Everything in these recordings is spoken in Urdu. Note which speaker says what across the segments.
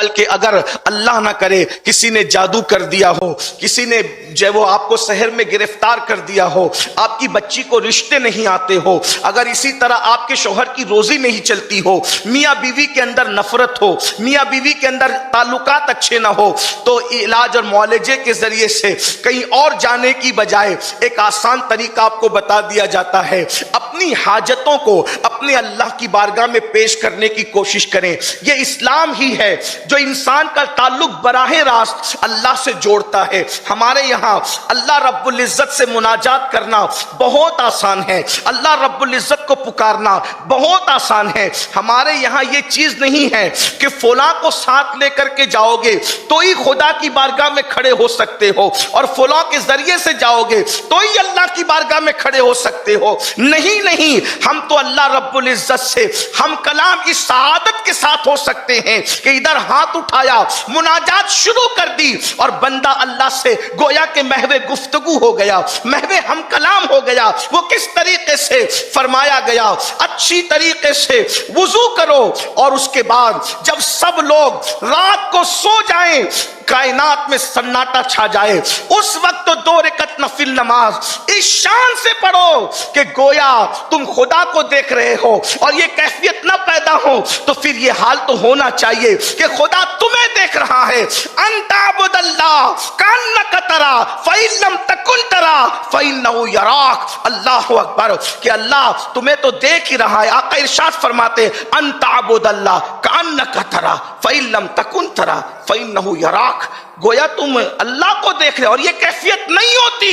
Speaker 1: بلکہ اگر اللہ نہ کرے کسی نے جادو کر دیا ہو، کسی نے جو وہ آپ کو شہر میں گرفتار کر دیا ہو، آپ کی بچی کو رشتے نہیں آتے ہو، اگر اسی طرح آپ کے شوہر کی روزی نہیں چلتی ہو، میاں بیوی کے اندر نفرت ہو، میاں بیوی کے اندر تعلقات اچھے نہ ہو، تو علاج اور معالجے کے ذریعے سے کہیں اور جانے کی بجائے ایک آسان طریقہ آپ کو بتا دیا جاتا ہے۔ اپنی حاجتوں کو اپنے اللہ کی بارگاہ میں پیش کرنے کی کوشش کریں۔ یہ اسلام ہی ہے جو انسان کا تعلق براہ راست اللہ سے جوڑتا ہے۔ ہمارے یہاں اللہ رب العزت سے مناجات کرنا بہت آسان ہے، اللہ رب العزت کو پکارنا بہت آسان ہے۔ ہمارے یہاں یہ چیز نہیں ہے کہ فلاں کو ساتھ لے کر کے جاؤ گے تو ہی خدا کی بارگاہ میں کھڑے ہو سکتے ہو، اور فلاں کے ذریعے سے جاؤ گے تو ہی اللہ کی بارگاہ میں کھڑے ہو سکتے ہو۔ نہیں نہیں، ہم تو اللہ رب العزت سے ہم کلام اس سعادت کے ساتھ ہو سکتے ہیں کہ ادھر ہاتھ اٹھایا، مناجات شروع کر دی، اور بندہ اللہ سے گویا کہ محو گفتگو ہو گیا، محو ہم کلام ہو گیا۔ وہ کس طریقے سے فرمایا گیا؟ اچھی طریقے سے وضو کرو، اور اس کے بعد جب سب لوگ رات کو سو جائیں، کائنات میں سناٹا چھا جائے، اس وقت تو 2 رکعت نفل نماز اس شان سے پڑھو کہ گویا تم خدا کو دیکھ رہے ہو، اور یہ کیفیت نہ پیدا ہو تو پھر یہ حال تو ہونا چاہیے کہ خدا تمہیں دیکھ رہا ہے۔ انت عبد اللہ کانک ترا فإن لم تکن ترا فإنہ یراک۔ اللہ اکبر، کہ اللہ تمہیں تو دیکھ ہی رہا ہے۔ آقا ارشاد فرماتے انت عبد اللہ کانک ترا فإن لم تکن ترا فإنہ یراک۔ گویا تم اللہ کو دیکھ رہے، اور یہ کیفیت نہیں ہوتی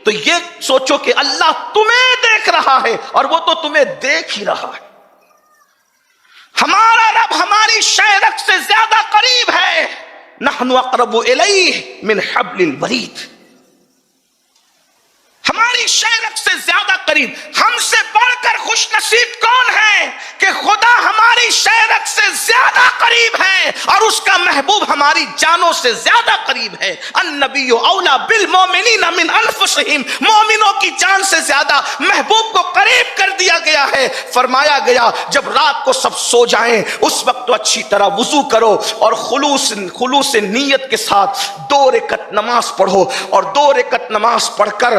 Speaker 1: تو یہ سوچو کہ اللہ تمہیں دیکھ رہا ہے، اور وہ تو تمہیں دیکھ ہی رہا ہے۔ ہمارا رب ہماری شہرک سے زیادہ قریب ہے، نحن اقرب الیہ من حبل الورید۔ ہماری شہرک سے زیادہ قریب، ہم سے بڑھ کر خوش نصیب کون ہے کہ خدا ہماری شہرک سے زیادہ قریب ہے، اور اس کا محبوب ہماری جانوں سے زیادہ قریب ہے۔ النبی اولا بالمؤمنین من انفسہم، مومنوں کی جان سے زیادہ محبوب کو قریب کر دیا گیا ہے۔ فرمایا گیا جب رات کو سب سو جائیں اس وقت تو اچھی طرح وضو کرو، اور خلوص نیت کے ساتھ 2 رکعت نماز پڑھو، اور 2 رکعت نماز پڑھ کر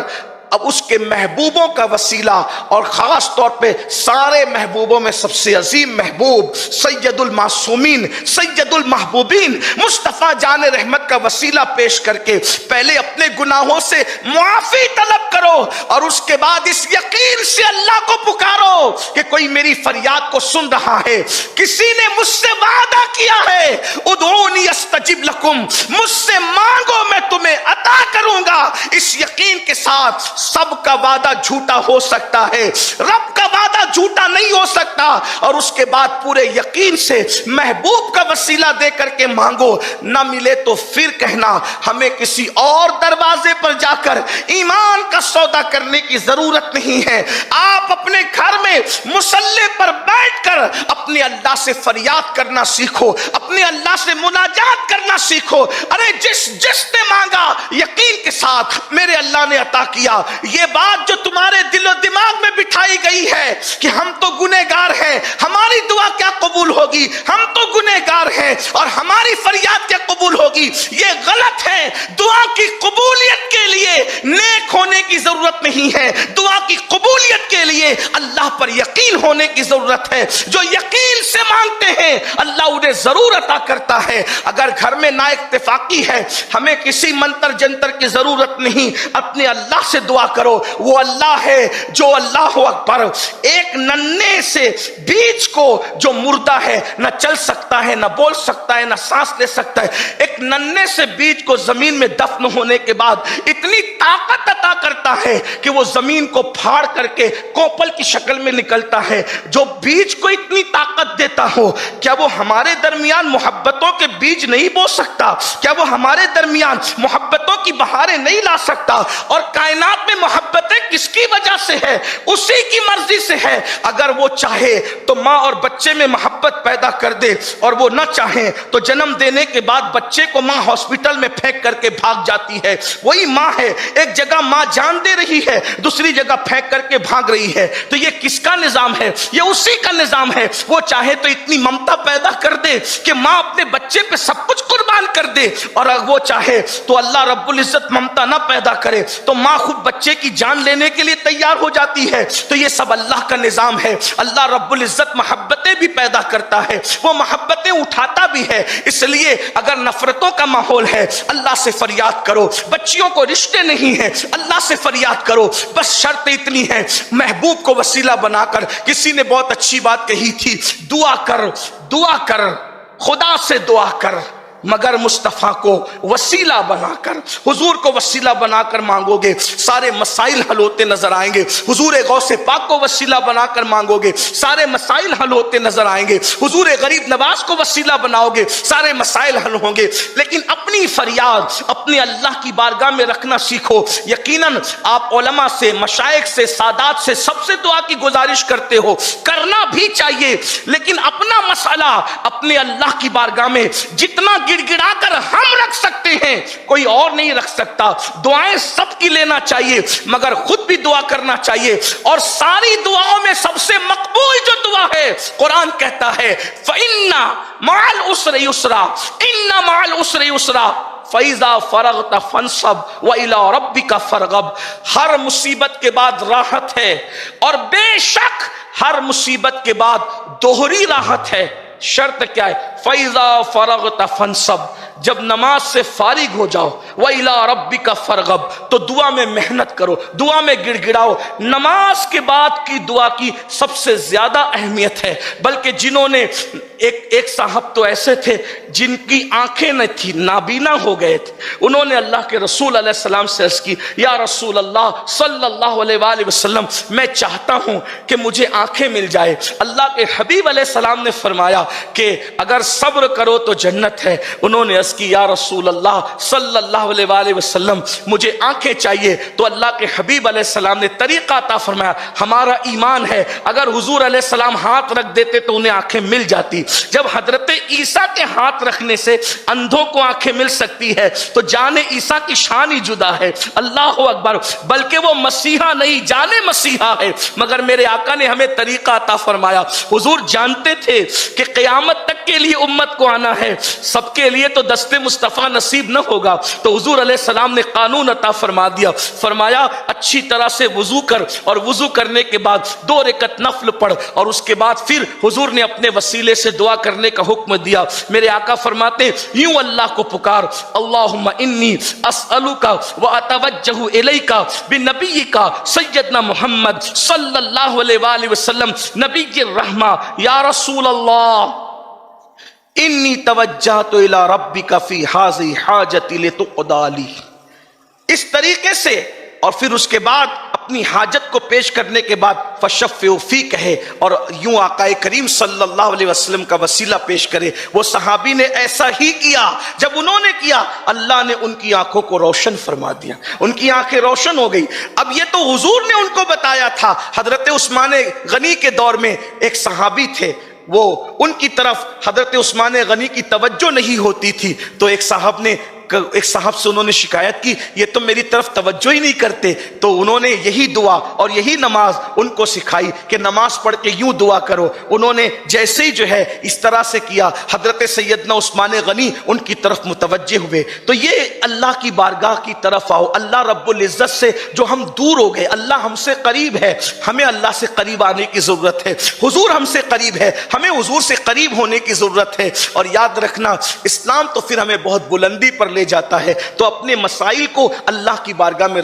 Speaker 1: اب اس کے محبوبوں کا وسیلہ، اور خاص طور پہ سارے محبوبوں میں سب سے عظیم محبوب سید المعصومین، سید المحبوبین مصطفیٰ جان رحمت کا وسیلہ پیش کر کے پہلے اپنے گناہوں سے معافی طلب کرو، اور اس کے بعد اس یقین سے اللہ کو پکارو کہ کوئی میری فریاد کو سن رہا ہے۔ کسی نے مجھ سے وعدہ کیا ہے ادعونی استجب لکم، مجھ سے مانگو میں تمہیں عطا کروں گا۔ اس یقین کے ساتھ سب کا وعدہ جھوٹا ہو سکتا ہے، رب کا وعدہ جھوٹا نہیں ہو سکتا، اور اس کے بعد پورے یقین سے محبوب کا وسیلہ دے کر کے مانگو۔ نہ ملے تو پھر کہنا ہمیں کسی اور دروازے پر جا کر ایمان کا سودا کرنے کی ضرورت نہیں ہے۔ آپ اپنے گھر میں مصلی پر بیٹھ کر اپنے اللہ سے فریاد کرنا سیکھو، اپنے اللہ سے مناجات کرنا سیکھو۔ ارے جس نے مانگا یقین کے ساتھ میرے اللہ نے عطا کیا۔ یہ بات جو تمہارے دل و دماغ میں بٹھائی گئی ہے کہ ہم تو گنہگار ہیں، ہماری دعا کیا قبول ہوگی، ہم تو گنہگار ہیں اور ہماری فریاد کیا قبول ہوگی، یہ غلط ہے۔ دعا کی قبولیت کے لیے نیک ہونے کی ضرورت نہیں ہے، دعا کی قبولیت کے لیے اللہ پر یقین ہونے کی ضرورت ہے۔ جو یقین سے مانگتے ہیں اللہ انہیں ضرور عطا کرتا ہے۔ اگر گھر میں نا اتفاقی ہے، ہمیں کسی منتر جنتر کی ضرورت نہیں، اپنے اللہ سے دعا کرو۔ وہ اللہ ہے جو اللہ اکبر ایک ننھے سے بیج کو جو مردہ ہے، نہ چل سکتا ہے، نہ بول سکتا ہے، نہ سانس لے سکتا ہے، ایک ننھے سے بیج کو زمین میں دفن ہونے کے بعد اتنی طاقت عطا کرتا ہے کہ وہ زمین کو پھاڑ کر کے کوپل کی شکل میں نکلتا ہے۔ جو بیج کو اتنی طاقت دیتا ہو، کیا وہ ہمارے درمیان محبتوں کے بیج نہیں بو سکتا؟ کیا وہ ہمارے درمیان محبتوں کی بہاریں نہیں نہیں لا سکتا. اور کائنات میں محبتیں کس کی وجہ سے ہے؟ اسی کی مرضی سے ہے. اگر وہ چاہے تو ماں اور بچے میں محبت پیدا کر دے، اور وہ نہ چاہیں تو جنم دینے کے بعد بچے کو ماں ہاسپٹل میں پھینک کر کے بھاگ جاتی ہے. وہی ماں ہے، ایک جگہ ماں جان دے رہی ہے، دوسری جگہ پھینک کر کے بھاگ رہی ہے. تو یہ کس کا نظام ہے؟ یہ اسی کا نظام ہے. وہ چاہے تو اتنی ممتا پیدا کر دے کہ ماں اپنے بچے پہ سب کچھ قربان کر دے، اور اگر وہ چاہے تو اللہ رب العزت ممتا نہ پیدا کرے تو ماں خود بچے کی جان لینے کے لیے تیار ہو جاتی ہے. تو یہ سب اللہ کا نظام ہے. اللہ رب العزت محبتیں بھی پیدا کرتا ہے، وہ محبتیں اٹھاتا بھی ہے. اس لیے اگر نفرتوں کا ماحول ہے، اللہ سے فریاد کرو. بچیوں کو رشتے نہیں ہیں، اللہ سے فریاد کرو. بس شرط اتنی ہے، محبوب کو وسیلہ بنا کر. کسی نے بہت اچھی بات کہی تھی، دعا کر، دعا کر، خدا سے دعا کر، مگر مصطفیٰ کو وسیلہ بنا کر. حضور کو وسیلہ بنا کر مانگو گے سارے مسائل حل ہوتے نظر آئیں گے. حضور غوث پاک کو وسیلہ بنا کر مانگو گے سارے مسائل حل ہوتے نظر آئیں گے. حضور غریب نواز کو وسیلہ بناؤ گے سارے مسائل حل ہوں گے. لیکن اپنی فریاد اپنے اللہ کی بارگاہ میں رکھنا سیکھو. یقیناً آپ علماء سے، مشائخ سے، سادات سے سب سے دعا کی گزارش کرتے ہو، کرنا بھی چاہیے. لیکن اپنا مسئلہ اپنے اللہ کی بارگاہ میں جتنا گڑ گڑا کر ہم رکھ سکتے ہیں کوئی اور نہیں رکھ سکتا. دعائیں سب کی لینا چاہیے مگر خود بھی دعا کرنا چاہیے. اور ساری دعاؤں میں سب سے مقبول جو دعا ہے، قرآن کہتا ہے فَإِنَّ مَعَ الْعُسْرِ يُسْرًا إِنَّ مَعَ الْعُسْرِ يُسْرًا فَإِذَا فَرَغْتَ فَانْصَبْ وَإِلَىٰ رَبِّكَ فَارْغَب. ہر مصیبت کے بعد راحت ہے، اور بے شک ہر مصیبت کے بعد دوہری راحت ہے. شرط کیا ہے؟ فَإِذَا فَرَغْتَ فَانْصَبْ. جب نماز سے فارغ ہو جاؤ، وَإِلَىٰ رَبِّكَ فَارْغَب، تو دعا میں محنت کرو، دعا میں گڑ گڑاؤ. نماز کے بعد کی دعا کی سب سے زیادہ اہمیت ہے. بلکہ جنہوں نے ایک صاحب تو ایسے تھے جن کی آنکھیں نہ تھی، نابینا ہو گئے تھے. انہوں نے اللہ کے رسول علیہ السلام سے عرض کی، یا رسول اللہ صلی اللہ علیہ وآلہ وسلم، میں چاہتا ہوں کہ مجھے آنکھیں مل جائے. اللہ کے حبیب علیہ السلام نے فرمایا کہ اگر صبر کرو تو جنت ہے. انہوں نے عرض کی، یا رسول اللہ صلی اللہ علیہ وآلہ وسلم، مجھے آنکھیں چاہیے. تو اللہ کے حبیب علیہ السلام نے طریقہ عطا فرمایا. ہمارا ایمان ہے اگر حضور علیہ السلام ہاتھ رکھ دیتے تو انہیں آنکھیں مل جاتی. جب حضرت عیسیٰ کے ہاتھ رکھنے سے اندھوں کو آنکھیں مل سکتی ہے تو جان عیسیٰ کی شان ہی جدا ہے. اللہ اکبر. بلکہ وہ مسیحا نہیں، جان مسیحا ہے. مگر میرے آقا نے ہمیں طریقہ عطا فرمایا. حضور جانتے تھے کہ قیامت تک کے لیے امت کو آنا ہے، سب کے لیے تو دست مصطفیٰ نصیب نہ ہوگا. تو حضور علیہ السلام نے قانون عطا فرما دیا. فرمایا اچھی طرح سے وضو کر، اور وضو کرنے کے بعد 2 رکعت نفل پڑھ، اور اس کے بعد پھر حضور نے اپنے وسیلے سے دعا کرنے کا حکم دیا. میرے آقا فرماتے یوں اللہ کو پکار، اللہم انی اسألک واتوجہ الیک بنبیک سیدنا محمد صلی اللہ علیہ وآلہ وسلم نبی الرحمہ، یا رسول اللہ انی توجہت الی ربک فی ھذی حاجتی لتقضی لی. اس طریقے سے، اور پھر اس کے بعد اپنی حاجت کو پیش کرنے کے بعد فشفع فی کہے، اور یوں آقا کریم صلی اللہ علیہ وسلم کا وسیلہ پیش کرے. وہ صحابی نے ایسا ہی کیا. جب انہوں نے کیا، اللہ نے ان کی آنکھوں کو روشن فرما دیا، ان کی آنکھیں روشن ہو گئی. اب یہ تو حضور نے ان کو بتایا تھا. حضرت عثمان غنی کے دور میں ایک صحابی تھے، وہ ان کی طرف حضرت عثمان غنی کی توجہ نہیں ہوتی تھی. تو ایک صاحب سے انہوں نے شکایت کی، یہ تو میری طرف توجہ ہی نہیں کرتے. تو انہوں نے یہی دعا اور یہی نماز ان کو سکھائی کہ نماز پڑھ کے یوں دعا کرو. انہوں نے جیسے ہی جو ہے اس طرح سے کیا، حضرت سیدنا عثمان غنی ان کی طرف متوجہ ہوئے. تو یہ اللہ کی بارگاہ کی طرف آؤ. اللہ رب العزت سے جو ہم دور ہو گئے، اللہ ہم سے قریب ہے، ہمیں اللہ سے قریب آنے کی ضرورت ہے. حضور ہم سے قریب ہے، ہمیں حضور سے قریب ہونے کی ضرورت ہے. اور یاد رکھنا، اسلام تو پھر ہمیں بہت بلندی پر لے جاتا ہے. تو اپنے مسائل کو اللہ کی بارگاہ میں